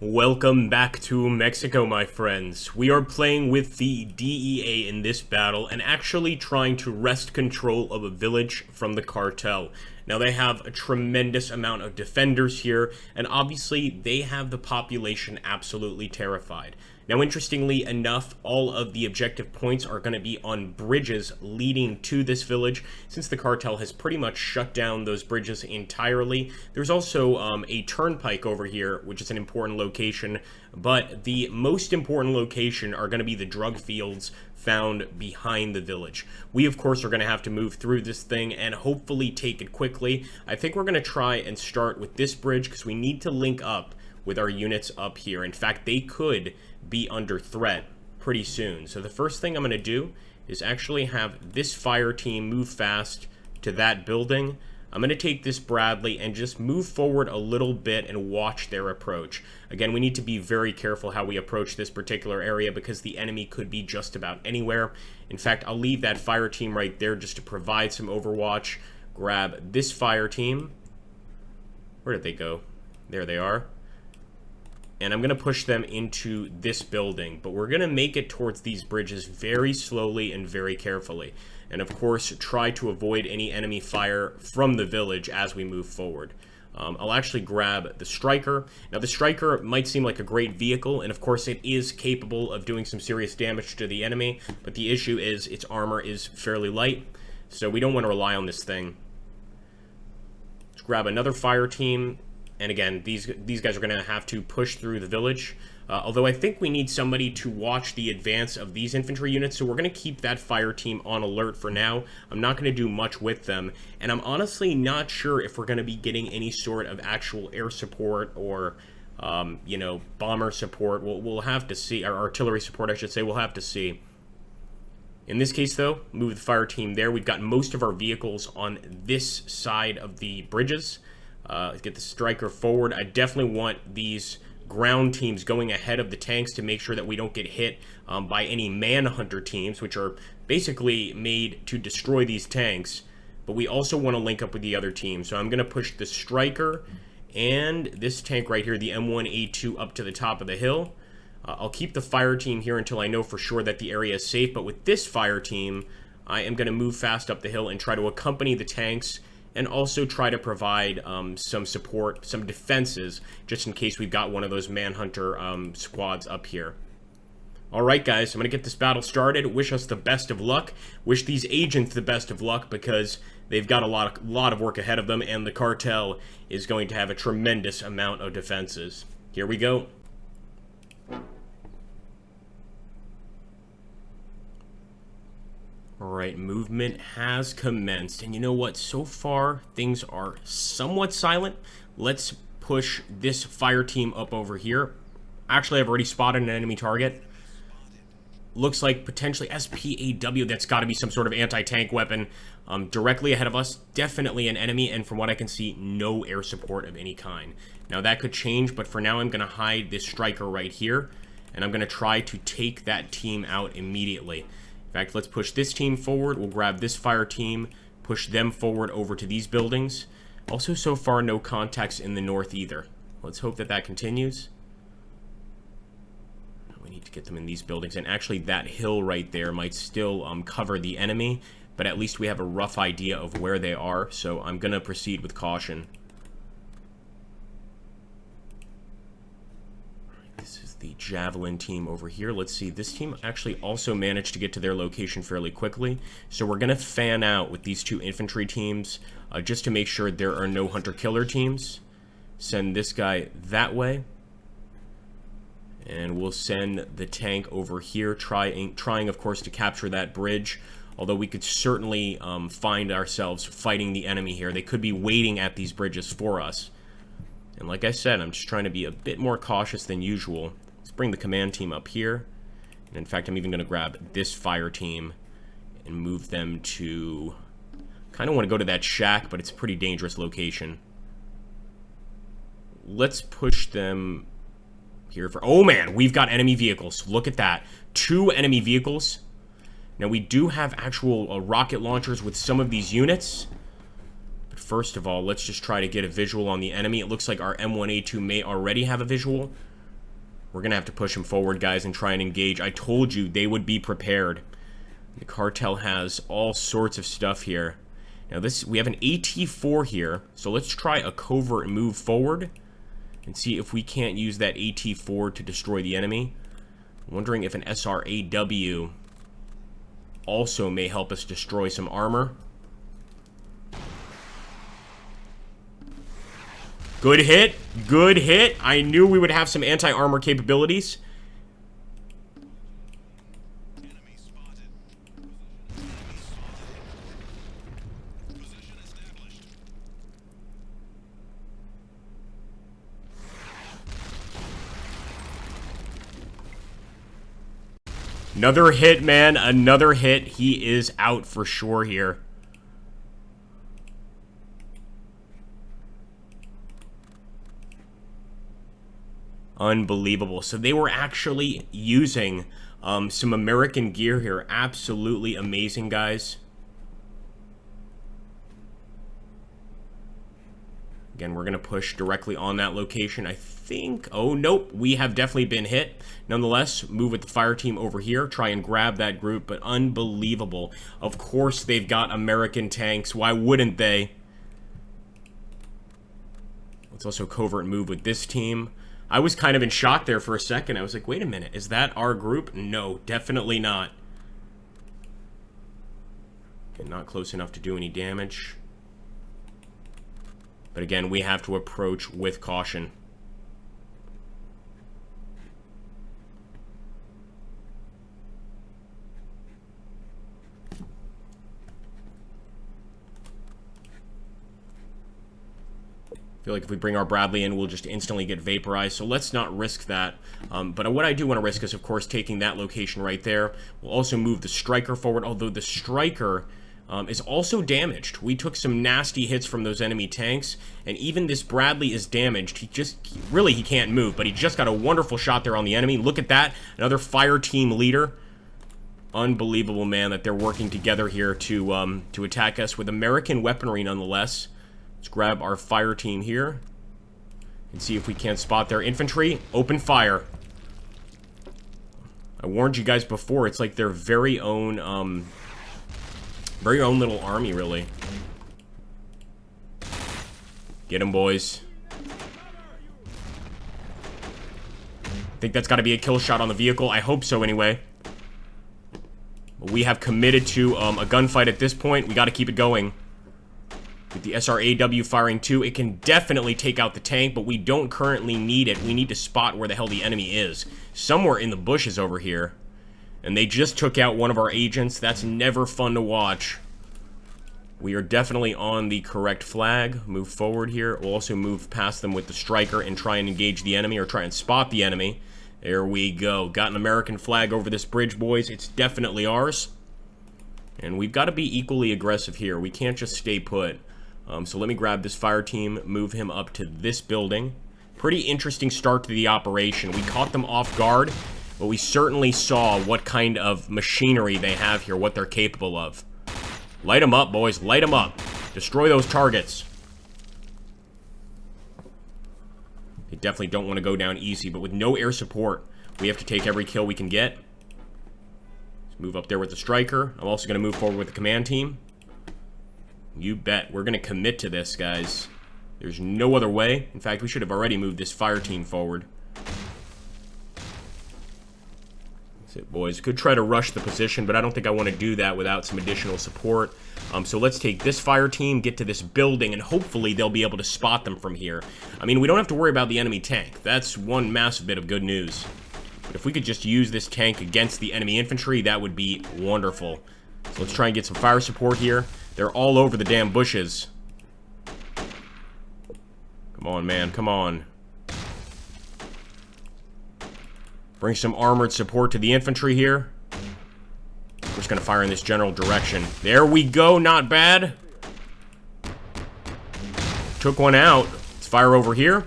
Welcome back to Mexico, my friends. We are playing with the D.E.A. in this battle and actually trying to wrest control of a village from the cartel. Now, they have a tremendous amount of defenders here, and obviously they have the population absolutely terrified. Now, interestingly enough, all of the objective points are going to be on bridges leading to this village, since the cartel has pretty much shut down those bridges entirely. There's also a turnpike over here, which is an important location, but the most important location are going to be the drug fields found behind the village. We, of course, are going to have to move through this thing and hopefully take it quickly. I think we're going to try and start with this bridge because we need to link up with our units up here. In fact, they could be under threat pretty soon. So the first thing I'm going to do is actually have this fire team move fast to that building. I'm going to take this Bradley and just move forward a little bit and watch their approach. Again, we need to be very careful how we approach this particular area because the enemy could be just about anywhere. In fact, I'll leave that fire team right there just to provide some overwatch. Grab this fire team. Where did they go? There they are. And I'm going to push them into this building, but we're going to make it towards these bridges very slowly and very carefully. And of course, try to avoid any enemy fire from the village as we move forward. I'll actually grab the Striker. Now, the Striker might seem like a great vehicle, and of course it is capable of doing some serious damage to the enemy, but the issue is its armor is fairly light, so we don't want to rely on this thing. Let's grab another fire team. And again, these guys are going to have to push through the village. Although I think we need somebody to watch the advance of these infantry units, so we're going to keep that fire team on alert for now. I'm not going to do much with them, and I'm honestly not sure if we're going to be getting any sort of actual air support or, you know, bomber support. We'll have to see, or artillery support, I should say. We'll have to see. In this case, though, move the fire team there. We've got most of our vehicles on this side of the bridges. Let's get the Striker forward. I definitely want these ground teams going ahead of the tanks to make sure that we don't get hit by any manhunter teams, which are basically made to destroy these tanks. But we also want to link up with the other team. So I'm going to push the Striker and this tank right here, the M1A2, up to the top of the hill. I'll keep the fire team here until I know for sure that the area is safe. But with this fire team, I am going to move fast up the hill and try to accompany the tanks and also try to provide some support, some defenses, just in case we've got one of those manhunter squads up here. Alright guys, I'm going to get this battle started. Wish us the best of luck. Wish these agents the best of luck because they've got a lot of work ahead of them, and the cartel is going to have a tremendous amount of defenses. Here we go. Alright, movement has commenced. And you know what? So far, things are somewhat silent. Let's push this fire team up over here. Actually, I've already spotted an enemy target. Looks like potentially SPAW. That's got to be some sort of anti-tank weapon directly ahead of us. Definitely an enemy, and from what I can see, no air support of any kind. Now, that could change, but for now, I'm going to hide this Striker right here, and I'm going to try to take that team out immediately. In fact, let's push this team forward. We'll grab this fire team, push them forward over to these buildings. Also, so far, no contacts in the north either. Let's hope that that continues. We need to get them in these buildings. And actually, that hill right there might still cover the enemy, but at least we have a rough idea of where they are. So I'm going to proceed with caution. This is the Javelin team over here. Let's see. This team actually also managed to get to their location fairly quickly. So we're going to fan out with these two infantry teams just to make sure there are no hunter-killer teams. Send this guy that way. And we'll send the tank over here, trying of course, to capture that bridge. Although we could certainly find ourselves fighting the enemy here. They could be waiting at these bridges for us. And like I said, I'm just trying to be a bit more cautious than usual. Let's bring the command team up here. And in fact, I'm even going to grab this fire team and move them to... kind of want to go to that shack, but it's a pretty dangerous location. Let's push them here for... oh man, we've got enemy vehicles. Look at that. 2 enemy vehicles. Now, we do have actual rocket launchers with some of these units. But first of all, let's just try to get a visual on the enemy. It looks like our M1A2 may already have a visual. We're going to have to push them forward, guys, and try and engage. I told you they would be prepared. The cartel has all sorts of stuff here. Now, we have an AT-4 here, so let's try a covert move forward and see if we can't use that AT-4 to destroy the enemy. I'm wondering if an SRAW also may help us destroy some armor. Good hit. Good hit. I knew we would have some anti-armor capabilities. Enemy spotted. Position established. Another hit, man. Another hit. He is out for sure here. Unbelievable. So they were actually using some American gear here. Absolutely amazing, guys. Again, we're going to push directly on that location, I think. Oh, nope. We have definitely been hit. Nonetheless, move with the fire team over here. Try and grab that group, but unbelievable. Of course, they've got American tanks. Why wouldn't they? Let's also covert move with this team. I was kind of in shock there for a second. I was like, wait a minute. Is that our group? No, definitely not. Okay, not close enough to do any damage. But again, we have to approach with caution. I feel like if we bring our Bradley in, we'll just instantly get vaporized, so let's not risk that. But what I do want to risk is, of course, taking that location right there. We'll also move the Striker forward, although the Striker is also damaged. We took some nasty hits from those enemy tanks, and even this Bradley is damaged. He can't move, but he just got a wonderful shot there on the enemy. Look at that, another fire team leader. Unbelievable, man, that they're working together here to attack us with American weaponry, nonetheless. Let's grab our fire team here and see if we can't spot their infantry. Open fire. I warned you guys before. It's like their very own little army, really. Get them, boys. I think that's got to be a kill shot on the vehicle. I hope so, anyway. But we have committed to a gunfight at this point. We got to keep it going. With the SRAW firing too, it can definitely take out the tank, but we don't currently need it. We need to spot where the hell the enemy is. Somewhere in the bushes over here. And they just took out one of our agents. That's never fun to watch. We are definitely on the correct flag. Move forward here. We'll also move past them with the Striker and try and engage the enemy, or try and spot the enemy. There we go. Got an American flag over this bridge, boys. It's definitely ours. And we've got to be equally aggressive here. We can't just stay put. So let me grab this fire team, move him up to this building. Pretty interesting start to the operation. We caught them off guard, but we certainly saw what kind of machinery they have here, what they're capable of. Light them up, boys. Light them up. Destroy those targets. They definitely don't want to go down easy, but with no air support, we have to take every kill we can get. Let's move up there with the Striker. I'm also going to move forward with the command team. You bet. We're going to commit to this, guys. There's no other way. In fact, we should have already moved this fire team forward. That's it, boys. Could try to rush the position, but I don't think I want to do that without some additional support. So let's take this fire team, get to this building, and hopefully they'll be able to spot them from here. I mean, we don't have to worry about the enemy tank. That's one massive bit of good news. But if we could just use this tank against the enemy infantry, that would be wonderful. So let's try and get some fire support here. They're all over the damn bushes. Come on, man. Come on. Bring some armored support to the infantry here. We're just going to fire in this general direction. There we go. Not bad. Took one out. Let's fire over here.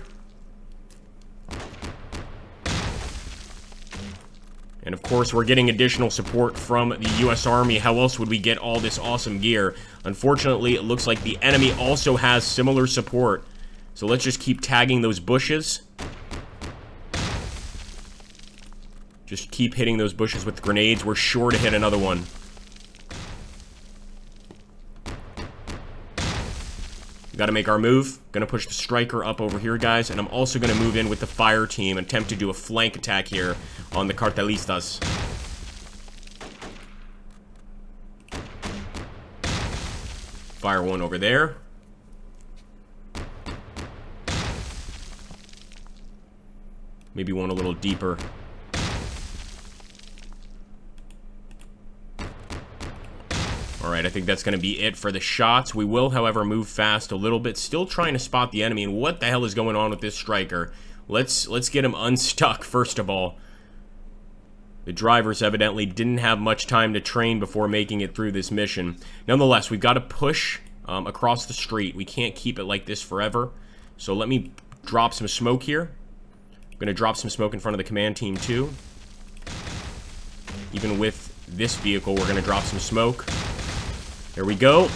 And of course, we're getting additional support from the U.S. Army. How else would we get all this awesome gear? Unfortunately, it looks like the enemy also has similar support. So let's just keep tagging those bushes. Just keep hitting those bushes with grenades. We're sure to hit another one. Got to make our move. Gonna push the striker up over here, guys. And I'm also gonna move in with the fire team and attempt to do a flank attack here on the cartelistas. Fire one over there. Maybe one a little deeper. Alright, I think that's going to be it for the shots. We will, however, move fast a little bit. Still trying to spot the enemy. And what the hell is going on with this striker? Let's get him unstuck, first of all. The drivers evidently didn't have much time to train before making it through this mission. Nonetheless, we've got to push across the street. We can't keep it like this forever. So let me drop some smoke here. I'm going to drop some smoke in front of the command team, too. Even with this vehicle, we're going to drop some smoke. There we go.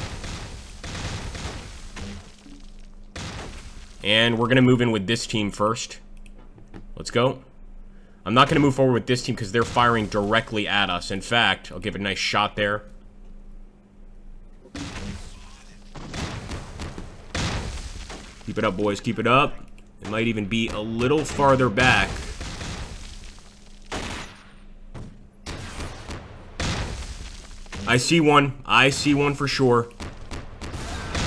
And we're going to move in with this team first. Let's go. I'm not going to move forward with this team because they're firing directly at us. In fact, I'll give it a nice shot there. Keep it up, boys. Keep it up. It might even be a little farther back. I see one. I see one for sure.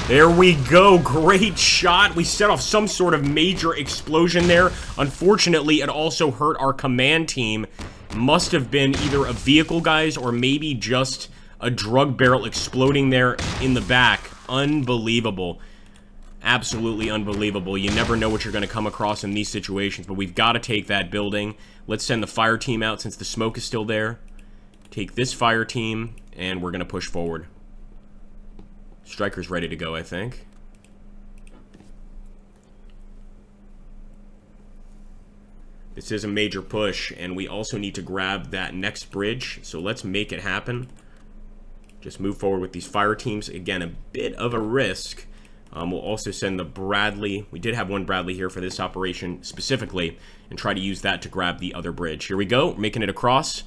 There we go. Great shot. We set off some sort of major explosion there. Unfortunately, it also hurt our command team. Must have been either a vehicle, guys, or maybe just a drug barrel exploding there in the back. Unbelievable. Absolutely unbelievable. You never know what you're going to come across in these situations, but we've got to take that building. Let's send the fire team out since the smoke is still there. Take this fire team, and we're going to push forward. Striker's ready to go, I think. This is a major push, and we also need to grab that next bridge, so let's make it happen. Just move forward with these fire teams. Again, a bit of a risk. We'll also send the Bradley. We did have one Bradley here for this operation specifically, and try to use that to grab the other bridge. Here we go, making it across.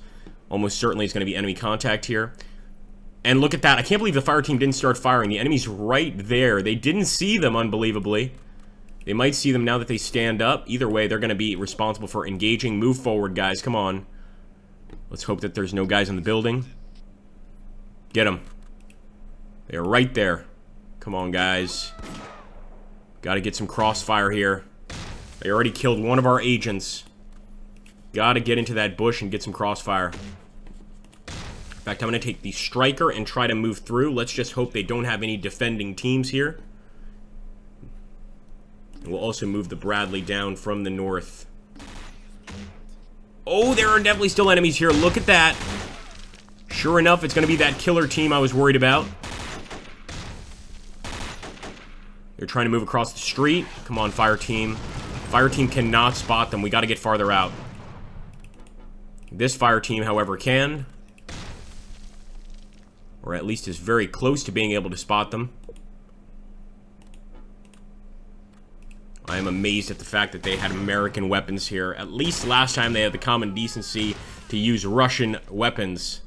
Almost certainly is going to be enemy contact here. And look at that. I can't believe the fire team didn't start firing. The enemy's right there. They didn't see them, unbelievably. They might see them now that they stand up. Either way, they're going to be responsible for engaging. Move forward, guys. Come on. Let's hope that there's no guys in the building. Get them. They're right there. Come on, guys. Got to get some crossfire here. They already killed one of our agents. Got to get into that bush and get some crossfire. In fact, I'm going to take the striker and try to move through. Let's just hope they don't have any defending teams here. And we'll also move the Bradley down from the north. Oh, there are definitely still enemies here. Look at that. Sure enough, it's going to be that killer team I was worried about. They're trying to move across the street. Come on, fire team. Fire team cannot spot them. We got to get farther out. This fire team, however, can. Or at least is very close to being able to spot them. I am amazed at the fact that they had American weapons here. At least last time they had the common decency to use Russian weapons.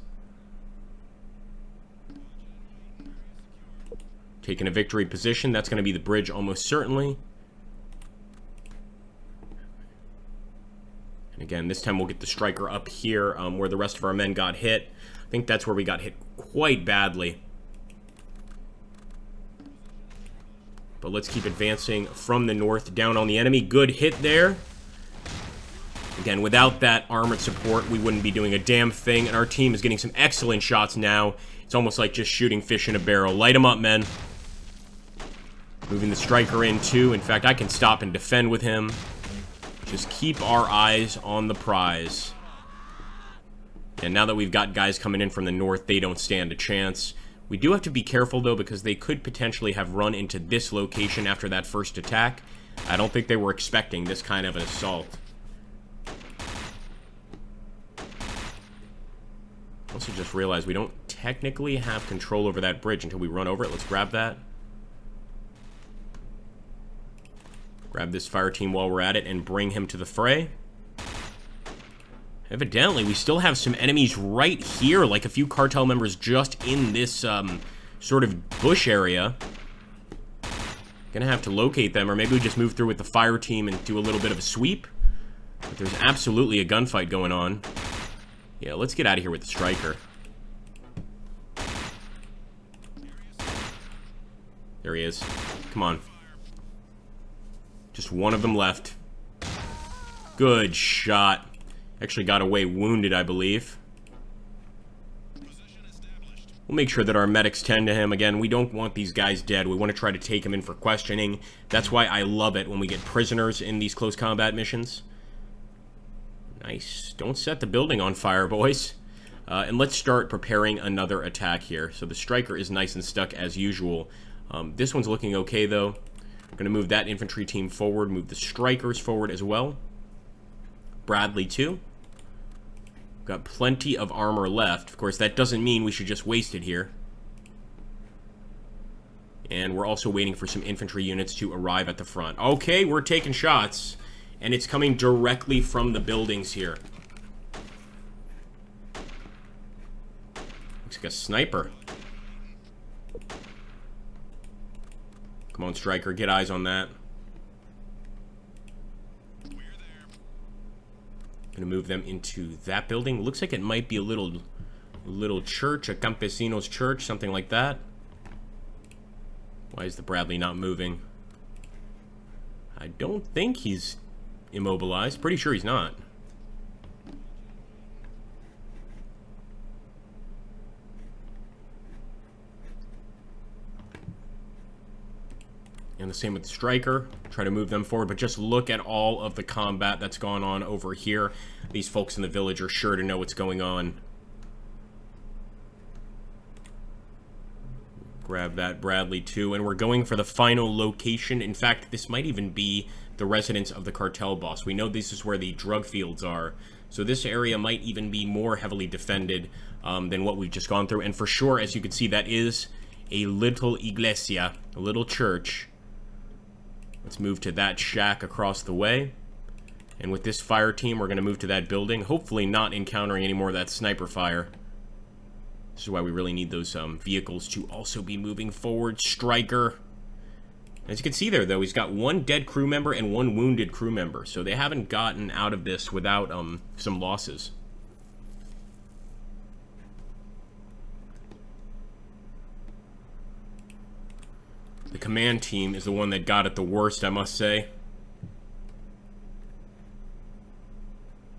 Taking a victory position. That's going to be the bridge almost certainly. And again, this time we'll get the striker up here where the rest of our men got hit. I think that's where we got hit quite badly. But let's keep advancing from the north down on the enemy. Good hit there. Again, without that armored support, we wouldn't be doing a damn thing. And our team is getting some excellent shots now. It's almost like just shooting fish in a barrel. Light them up, men. Moving the striker in, too. In fact, I can stop and defend with him. Just keep our eyes on the prize. And now that we've got guys coming in from the north, they don't stand a chance. We do have to be careful, though, because they could potentially have run into this location after that first attack. I don't think they were expecting this kind of an assault. Also just realized we don't technically have control over that bridge until we run over it. Let's grab that. Grab this fire team while we're at it and bring him to the fray. Evidently, we still have some enemies right here, like a few cartel members just in this, sort of bush area. Gonna have to locate them, or maybe we just move through with the fire team and do a little bit of a sweep. But there's absolutely a gunfight going on. Yeah, let's get out of here with the striker. There he is. Come on. Just one of them left. Good shot. Actually got away wounded, I believe. We'll make sure that our medics tend to him. Again, we don't want these guys dead. We want to try to take him in for questioning. That's why I love it when we get prisoners in these close combat missions. Nice. Don't set the building on fire, boys. And let's start preparing another attack here. So the striker is nice and stuck as usual. This one's looking okay, though. I'm going to move that infantry team forward, move the strikers forward as well. Bradley, too. Got plenty of armor left. Of course, that doesn't mean we should just waste it here. And we're also waiting for some infantry units to arrive at the front. Okay, we're taking shots. And it's coming directly from the buildings here. Looks like a sniper. Come on, striker, get eyes on that. Gonna move them into that building. Looks like it might be a little church, a campesino's church, something like that. Why is the Bradley not moving? I don't think he's immobilized. Pretty sure he's not. And the same with the striker. Try to move them forward, but just look at all of the combat that's gone on over here. These folks in the village are sure to know what's going on. Grab that Bradley too, and we're going for the final location. In fact, this might even be the residence of the cartel boss. We know this is where the drug fields are, so this area might even be more heavily defended than what we've just gone through. And for sure, as you can see, that is a little iglesia, a little church. Let's move to that shack across the way. And with this fire team, we're going to move to that building, hopefully not encountering any more of that sniper fire. This is why we really need those vehicles to also be moving forward. Striker. As you can see there, though, he's got one dead crew member and one wounded crew member. So they haven't gotten out of this without some losses. The command team is the one that got it the worst, I must say.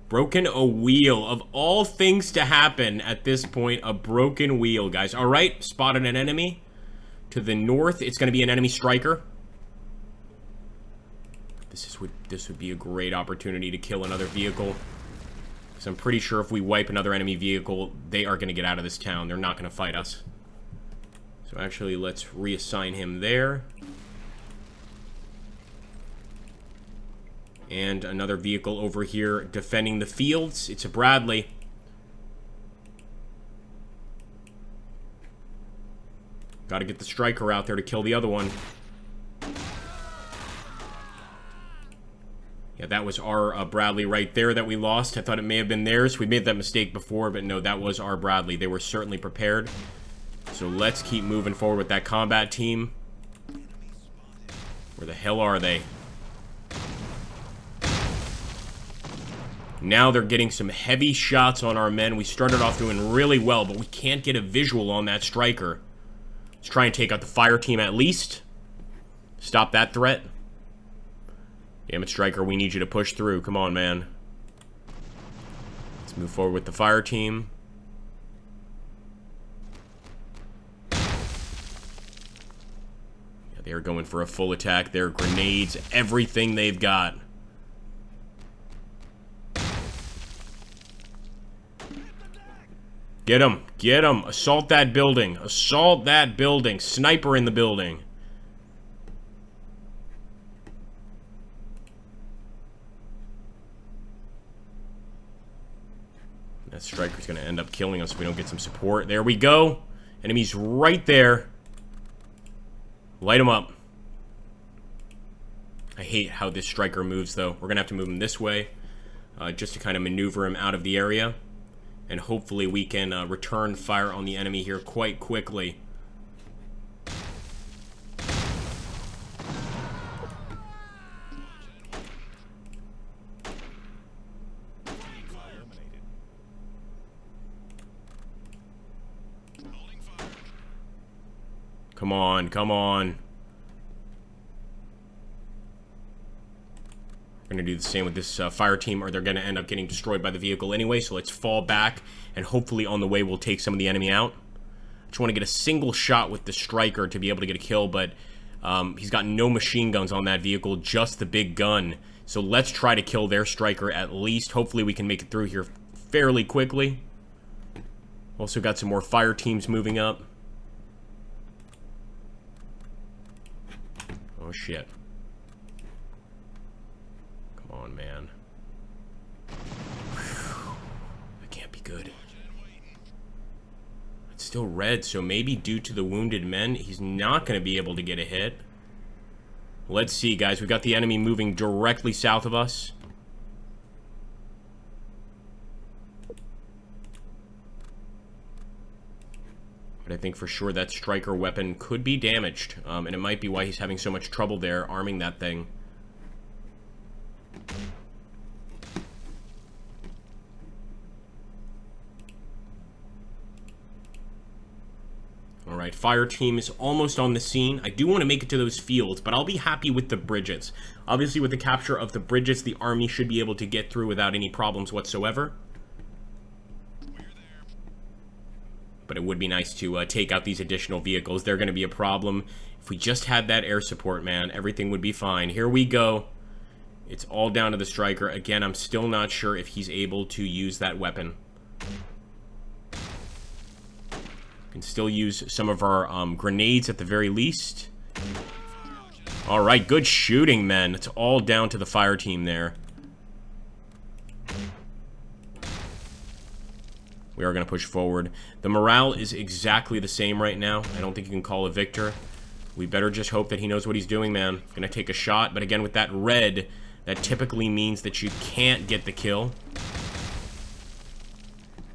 Broken a wheel. Of all things to happen at this point, a broken wheel, guys. All right, spotted an enemy. To the north, it's going to be an enemy striker. This would be a great opportunity to kill another vehicle. Because I'm pretty sure if we wipe another enemy vehicle, they are going to get out of this town. They're not going to fight us. So actually, let's reassign him there. And another vehicle over here defending the fields. It's a Bradley. Got to get the striker out there to kill the other one. Yeah, that was our Bradley right there that we lost. I thought it may have been theirs. We made that mistake before, but no, that was our Bradley. They were certainly prepared. So let's keep moving forward with that combat team. Where the hell are they? Now they're getting some heavy shots on our men. We started off doing really well, but we can't get a visual on that striker. Let's try and take out the fire team at least. Stop that threat. Damn it, striker, we need you to push through. Come on, man. Let's move forward with the fire team. They're going for a full attack. Their grenades, everything they've got. Get him. Get him. Assault that building. Assault that building. Sniper in the building. That striker's going to end up killing us if we don't get some support. There we go. Enemy's right there. Light him up. I hate how this striker moves, though. We're going to have to move him this way. just to kind of maneuver him out of the area. And hopefully we can return fire on the enemy here quite quickly. Come on, come on. We're going to do the same with this fire team, or they're going to end up getting destroyed by the vehicle anyway, so let's fall back, and hopefully on the way we'll take some of the enemy out. I just want to get a single shot with the striker to be able to get a kill, but he's got no machine guns on that vehicle, just the big gun. So let's try to kill their striker at least. Hopefully we can make it through here fairly quickly. Also got some more fire teams moving up. Oh, shit. Come on, man. Whew. That can't be good. It's still red, so maybe due to the wounded men, he's not going to be able to get a hit. Let's see, guys. We've got the enemy moving directly south of us. But I think for sure that striker weapon could be damaged. And it might be why he's having so much trouble there arming that thing. Alright, fire team is almost on the scene. I do want to make it to those fields, but I'll be happy with the bridges. Obviously, with the capture of the bridges, the army should be able to get through without any problems whatsoever. But it would be nice to take out these additional vehicles. They're going to be a problem. If we just had that air support, man, everything would be fine. Here we go. It's all down to the striker. Again, I'm still not sure if he's able to use that weapon. Can still use some of our grenades at the very least. Alright, good shooting, men. It's all down to the fire team there. We are going to push forward. The morale is exactly the same right now. I don't think you can call a victor. We better just hope that he knows what he's doing, man. Going to take a shot, but again, with that red, that typically means that you can't get the kill.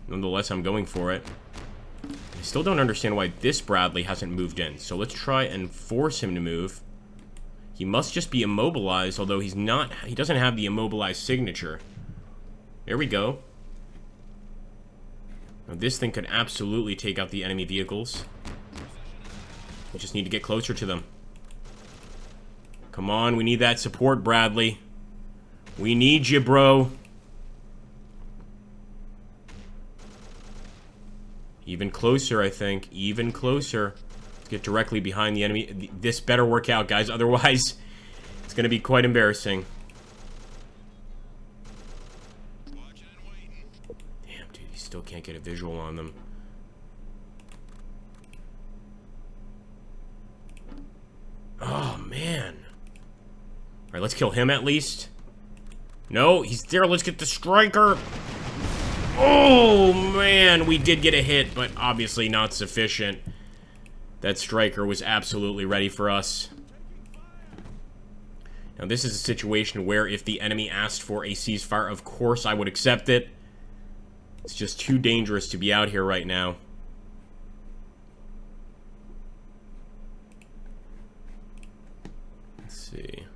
Nonetheless, I'm going for it. I still don't understand why this Bradley hasn't moved in. So let's try and force him to move. He must just be immobilized, although he's not. He doesn't have the immobilized signature. There we go. Now, this thing could absolutely take out the enemy vehicles. We just need to get closer to them. Come on, we need that support, Bradley. We need you, bro. Even closer, I think. Even closer. Let's get directly behind the enemy. This better work out, guys. Otherwise, it's going to be quite embarrassing. Still can't get a visual on them. Oh, man. Alright, let's kill him at least. No, he's there. Let's get the striker. Oh, man. We did get a hit, but obviously not sufficient. That striker was absolutely ready for us. Now, this is a situation where if the enemy asked for a ceasefire, of course I would accept it. It's just too dangerous to be out here right now. Let's see.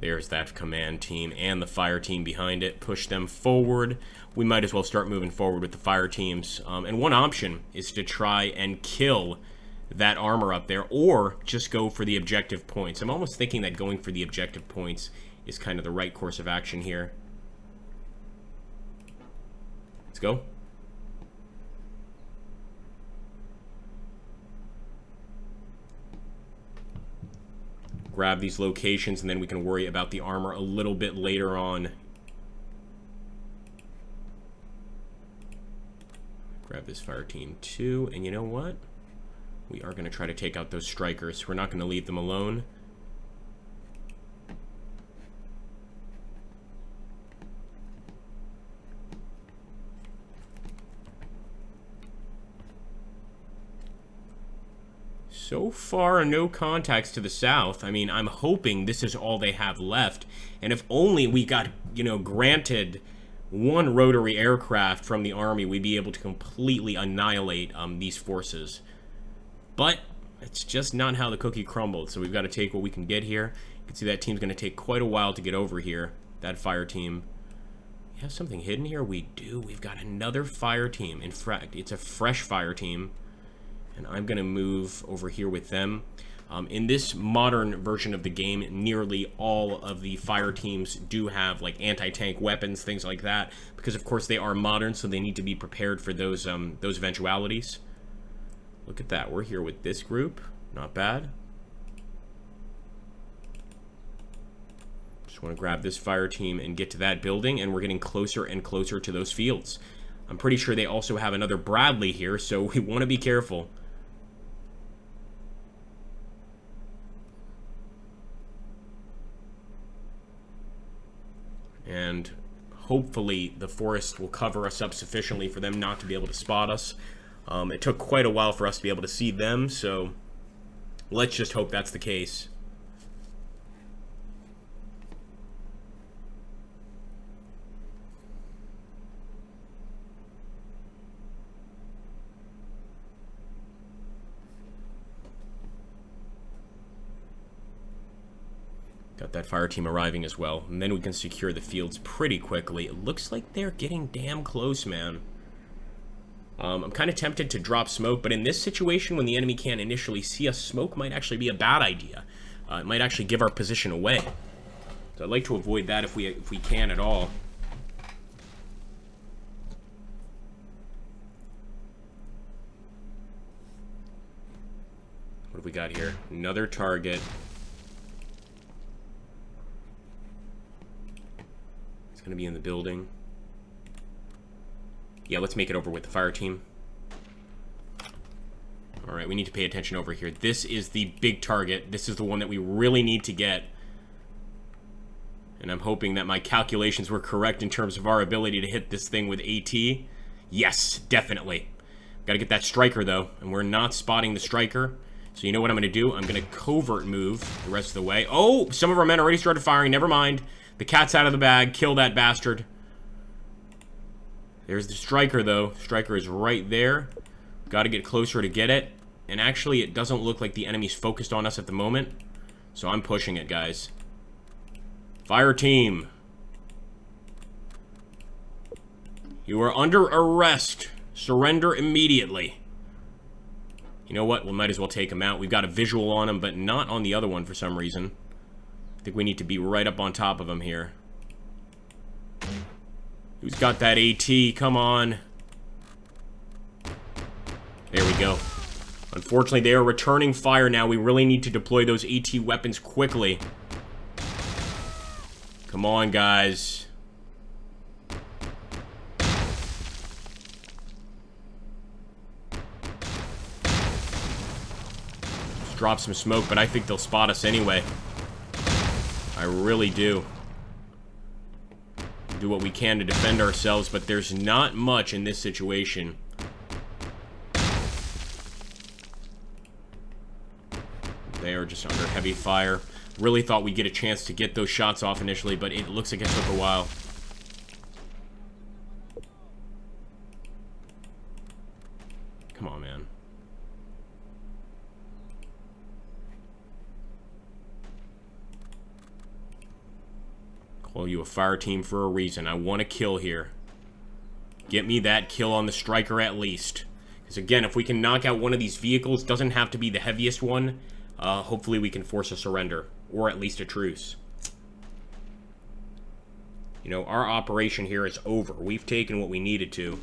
There's that command team and the fire team behind it. Push them forward. We might as well start moving forward with the fire teams. And one option is to try and kill that armor up there, or just go for the objective points. I'm almost thinking that going for the objective points is kind of the right course of action here. Let's go. Grab these locations, and then we can worry about the armor a little bit later on. Grab this fire team too, and you know what? We are going to try to take out those strikers. We're not going to leave them alone. So far, no contacts to the south. I mean, I'm hoping this is all they have left. And if only we got, you know, granted one rotary aircraft from the army, we'd be able to completely annihilate these forces. But it's just not how the cookie crumbled. So we've got to take what we can get here. You can see that team's going to take quite a while to get over here. That fire team. We have something hidden here? We do. We've got another fire team. In fact, it's a fresh fire team. And I'm going to move over here with them. In this modern version of the game, nearly all of the fire teams do have like anti-tank weapons, things like that, because of course they are modern, so they need to be prepared for those eventualities. Look at that. We're here with this group. Not bad. Just want to grab this fire team and get to that building, and we're getting closer and closer to those fields. I'm pretty sure they also have another Bradley here, so we want to be careful. And hopefully the forest will cover us up sufficiently for them not to be able to spot us. It took quite a while for us to be able to see them, so let's just hope that's the case. Got that fire team arriving as well. And then we can secure the fields pretty quickly. It looks like they're getting damn close, man. I'm kind of tempted to drop smoke, but in this situation, when the enemy can't initially see us, smoke might actually be a bad idea. It might actually give our position away. So I'd like to avoid that if we can at all. What have we got here? Another target. It's going to be in the building. Yeah, let's make it over with the fire team. Alright, we need to pay attention over here. This is the big target. This is the one that we really need to get. And I'm hoping that my calculations were correct in terms of our ability to hit this thing with AT. Yes, definitely. Gotta get that striker, though. And we're not spotting the striker. So you know what I'm gonna do? I'm gonna covert move the rest of the way. Oh, some of our men already started firing. Never mind. The cat's out of the bag. Kill that bastard. There's the striker, though. Striker is right there. Got to get closer to get it. And actually, it doesn't look like the enemy's focused on us at the moment. So I'm pushing it, guys. Fire team. You are under arrest. Surrender immediately. You know what? We might as well take him out. We've got a visual on him, but not on the other one for some reason. I think we need to be right up on top of him here. Who's got that AT? Come on. There we go. Unfortunately, they are returning fire now. We really need to deploy those AT weapons quickly. Come on, guys. Just drop some smoke, but I think they'll spot us anyway. I really do. Do what we can to defend ourselves, but there's not much in this situation. They are just under heavy fire. Really thought we'd get a chance to get those shots off initially, but it looks like it took a while. Come on, man. Call you a fire team for a reason. I want a kill here. Get me that kill on the striker at least. Because again, if we can knock out one of these vehicles, doesn't have to be the heaviest one, hopefully we can force a surrender. Or at least a truce. You know, our operation here is over. We've taken what we needed to.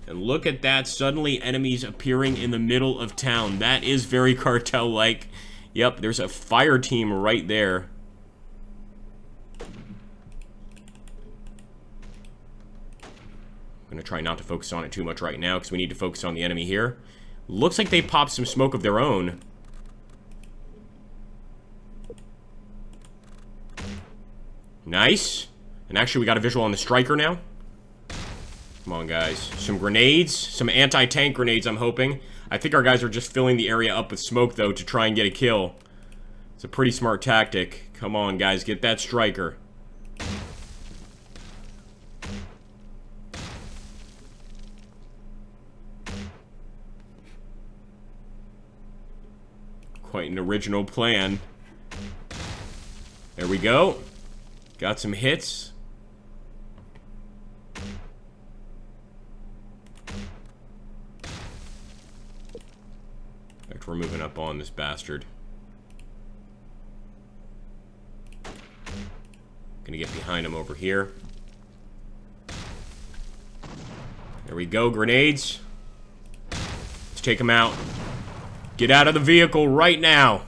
And look at that. Suddenly enemies appearing in the middle of town. That is very cartel-like. Yep, there's a fire team right there. I'm going to try not to focus on it too much right now because we need to focus on the enemy here. Looks like they popped some smoke of their own. Nice. And actually, we got a visual on the striker now. Come on, guys. Some grenades. Some anti-tank grenades, I'm hoping. I think our guys are just filling the area up with smoke, though, to try and get a kill. It's a pretty smart tactic. Come on, guys, get that striker. Quite an original plan. There we go. Got some hits. In fact, we're moving up on this bastard. Gonna get behind him over here. There we go, grenades. Let's take him out. Get out of the vehicle right now.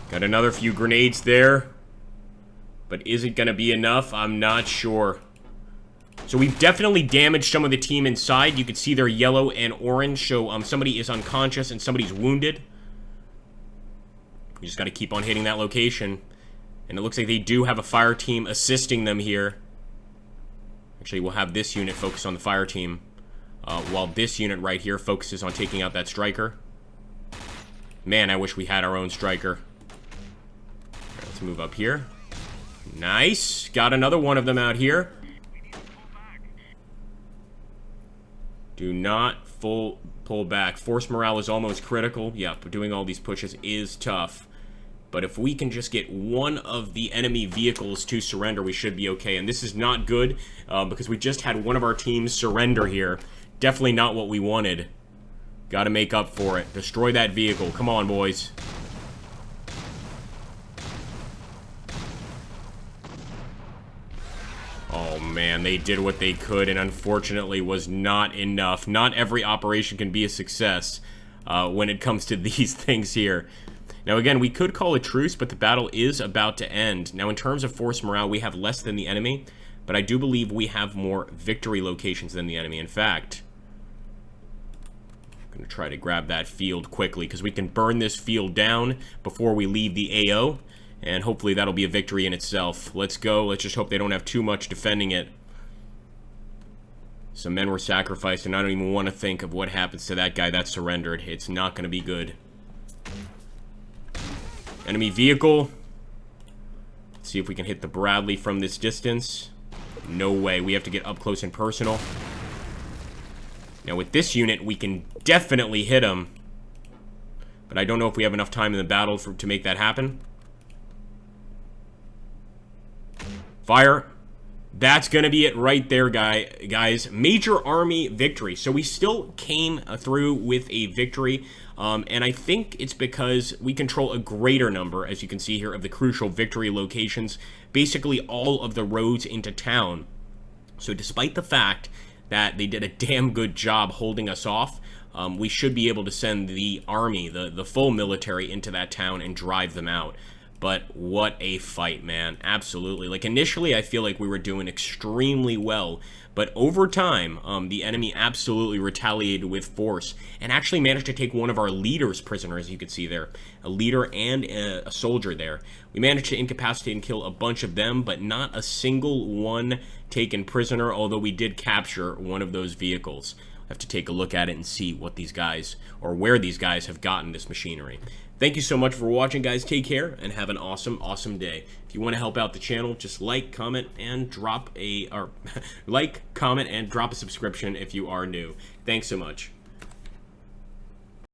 Got another few grenades there. But is it gonna be enough? I'm not sure. So we've definitely damaged some of the team inside. You can see they're yellow and orange. So somebody is unconscious and somebody's wounded. We just got to keep on hitting that location. And it looks like they do have a fire team assisting them here. Actually, we'll have this unit focus on the fire team. While this unit right here focuses on taking out that striker. Man, I wish we had our own striker. All right, let's move up here. Nice. Got another one of them out here. Do not pull back. Force morale is almost critical. Yeah, doing all these pushes is tough. But if we can just get one of the enemy vehicles to surrender, we should be okay. And this is not good because we just had one of our teams surrender here. Definitely not what we wanted. Got to make up for it. Destroy that vehicle. Come on, boys. Oh man, they did what they could and unfortunately was not enough. Not every operation can be a success when it comes to these things here. Now again, we could call a truce, but the battle is about to end. Now in terms of force morale, we have less than the enemy, but I do believe we have more victory locations than the enemy. In fact, I'm going to try to grab that field quickly because we can burn this field down before we leave the AO. And hopefully that'll be a victory in itself. Let's go. Let's just hope they don't have too much defending it. Some men were sacrificed, and I don't even want to think of what happens to that guy that surrendered. It's not going to be good. Enemy vehicle. Let's see if we can hit the Bradley from this distance. No way. We have to get up close and personal. Now with this unit, we can definitely hit him. But I don't know if we have enough time in the battle to make that happen. Fire. That's going to be it right there, guys. Major army victory. So we still came through with a victory. And I think it's because we control a greater number, as you can see here, of the crucial victory locations. Basically all of the roads into town. So despite the fact that they did a damn good job holding us off, we should be able to send the army, the full military, into that town and drive them out. But what a fight, man. Absolutely. Like, initially, I feel like we were doing extremely well. But over time, the enemy absolutely retaliated with force and actually managed to take one of our leaders prisoner, as you can see there. A leader and a soldier there. We managed to incapacitate and kill a bunch of them, but not a single one taken prisoner, although we did capture one of those vehicles. I have to take a look at it and see what these guys, or where these guys have gotten this machinery. Thank you so much for watching, guys. Take care and have an awesome, awesome day. If you want to help out the channel, just like, comment, and drop a subscription if you are new. Thanks so much.